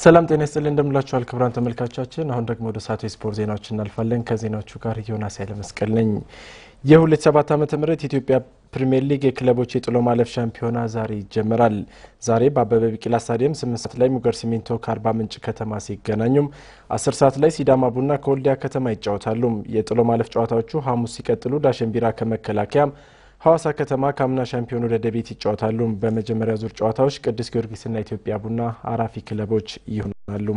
ሰላም ጤና ይስጥልን እንደምላችኋል ክቡራን ተመልካቾቻችን አሁን ደግሞ ወደ ሰዓቱ ስፖርት ዜናዎች እናልፋለን ከዜናዎቹ ጋር ዮናስ ያለመስቀል ነኝ የ2007 ዓመተ ምህረት ኢትዮጵያ ፕሪሚየር ሊግ የክለቦች የጥሎ ማለፍ ሻምፒዮና ዛሬ ይጀምራል ዛሬ በአበበ ቢቂላ ስታዲየም 8 ሰዓት ላይ ሙገር ሲሚንቶ ከአርባ ምንጭ ከተማ ሲገናኙም 10 ሰዓት ላይ ሲዳማ ቡና ከወልዲያ ከተማ ይጫወታሉ የጥሎ ማለፍ ጨዋታዎቹ ሐሙስ ሲቀጥሉ ዳሽን ቢራ ከመከላከያ ሐዋሳ ከተማ ካምና ሻምፒዮኑ ደደቢት ይጫወታሉ በመጀመሪያ ዙር ጨዋታዎች ቅዱስ ጊዮርጊስና ኢትዮጵያ ቡና አራፊ ክለቦች ይሆናሉ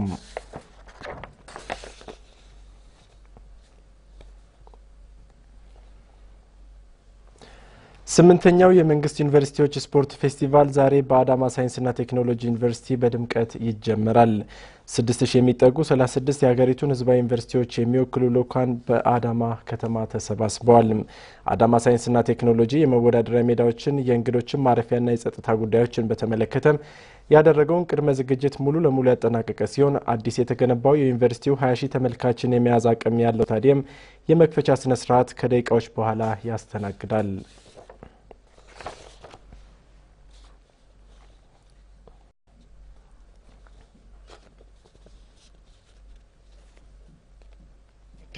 ስምንተኛው የመንግስት ዩኒቨርሲቲዎች ስፖርት ፌስቲቫል ዛሬ በአዳማ ሳይንስና ቴክኖሎጂ ዩኒቨርሲቲ በድምቀት ይጀምራል 6000 የሚጠጉ 36 የሀገሪቱን ህዝባዊ ዩኒቨርሲቲዎች የሚወክሉ ልኡካን በአዳማ ከተማ ተሰባስበዋል አዳማ ሳይንስና ቴክኖሎጂ የመወዳደሪያ ሜዳዎችን የእንግዶችን ማረፊያና የጸጥታ ጉዳዮችን በተመለከተ ያደረገውን ቅድመ ዝግጅት ሙሉ ለሙሉ ያጠናቀቀ ሲሆን አዲስ የተገነባው የዩኒቨርሲቲው 20000 ተመልካችን የሚያዝ አቅም ያለው ስታዲየም የመክፈቻ ስነ ስርዓት ከደቂቃዎች በኋላ ያስተናግዳል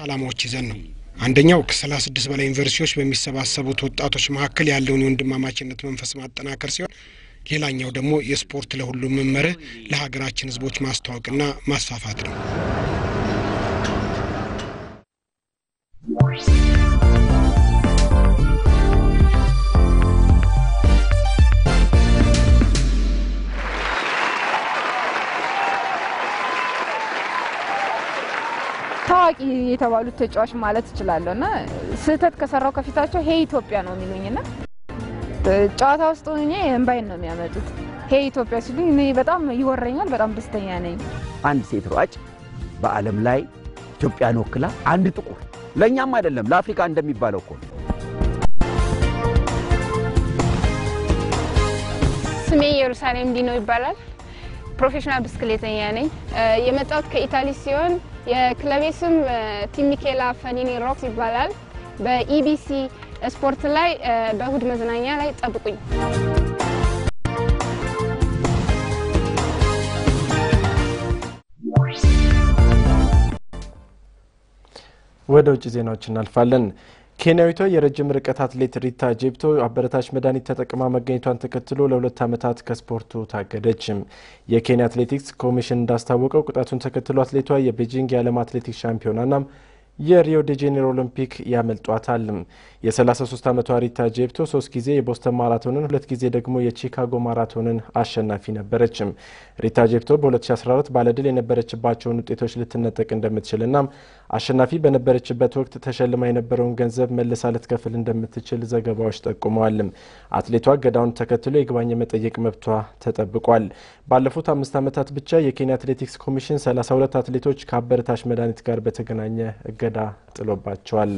አላማዎች ይዘን ነው አንደኛው ከ36 በላይ ዩኒቨርሲቲዎች በሚሰባሰቡት ወጣቶች መካከል ያለውን ወንድማማችነት መንፈስ ማጠናከር ሲሆን ሌላኛው ደግሞ የስፖርት ለሁሉም መመሪያ ለሀገራችን ህዝቦች ማስተዋወቅና ማስፋፋት ነው ታዋቂ የተባሉት ተጫዋች ማለት ይችላልና ስህተት ከሰራው ከፊታቸው ሄይ ኢትዮጵያ ነው የሚሉኝና ጨዋታ ውስጥ ሆኜ እንባይን ነው የሚያመጡት ሄይ ኢትዮጵያ ሲሉኝ እኔ በጣም ይወረኛል በጣም ደስተኛ ነኝ አንድ ሴት ሯጭ በአለም ላይ ኢትዮጵያን ወክላ አንድ ጥቁር ለኛም አይደለም ለአፍሪካ እንደሚባለው እኮ ስሜ ኢየሩሳሌም ዲኖ ይባላል ፕሮፌሽናል ብስክሌተኛ ነኝ የመጣሁት ከኢታሊ ሲሆን የክለቤ ስም ቲም ሚኬላ ፈኒኒ ሮክስ ይባላል በኢቢሲ ስፖርት ላይ በእሁድ መዝናኛ ላይ ጠብቁኝ ወደ ውጭ ዜናዎች እናልፋለን ኬንያዊቷ የረጅም ርቀት አትሌት ሪታ ጄፕቶ አበረታች መድኃኒት ተጠቅማ መገኘቷን ተከትሎ ለ2 ዓመታት ከስፖርቱ ታገደች የኬንያ አትሌቲክስ ኮሚሽን እንዳስታወቀው ቅጣቱን ተከትሎ አትሌቷ የቤጂንግ የዓለም አትሌቲክስ ሻምፒዮናና የሪዮ ዲ ጄኔሮ ኦሎምፒክ ያመልጧታል የ33 ዓመቷ ሪታ ጄፕቶ 3 ጊዜ የቦስተን ማራቶንን 2 ጊዜ ደግሞ የቺካጎ ማራቶንን አሸናፊ ነበረች ሪታ ጄፕቶ በ2014 ባለድል የነበረችባቸውን ውጤቶች ልትነጠቅ እንደምትችልና አሸናፊ በነበረችበት ወቅት ተሸልማ የነበረውን ገንዘብ መልሳ ልትከፍል እንደምትችል ዘገባዎች ጠቁመዋል አትሌቷ ገዳውን ተከትሎ የግባኝ መጠየቅ መብቷ ተጠብቋል ባለፉት 5 ዓመታት ብቻ የኬንያ አትሌቲክስ ኮሚሽን 32 አትሌቶች ከአበረታች መድኃኒት ጋር በተገናኘ እገዳ ጥሎባቸዋል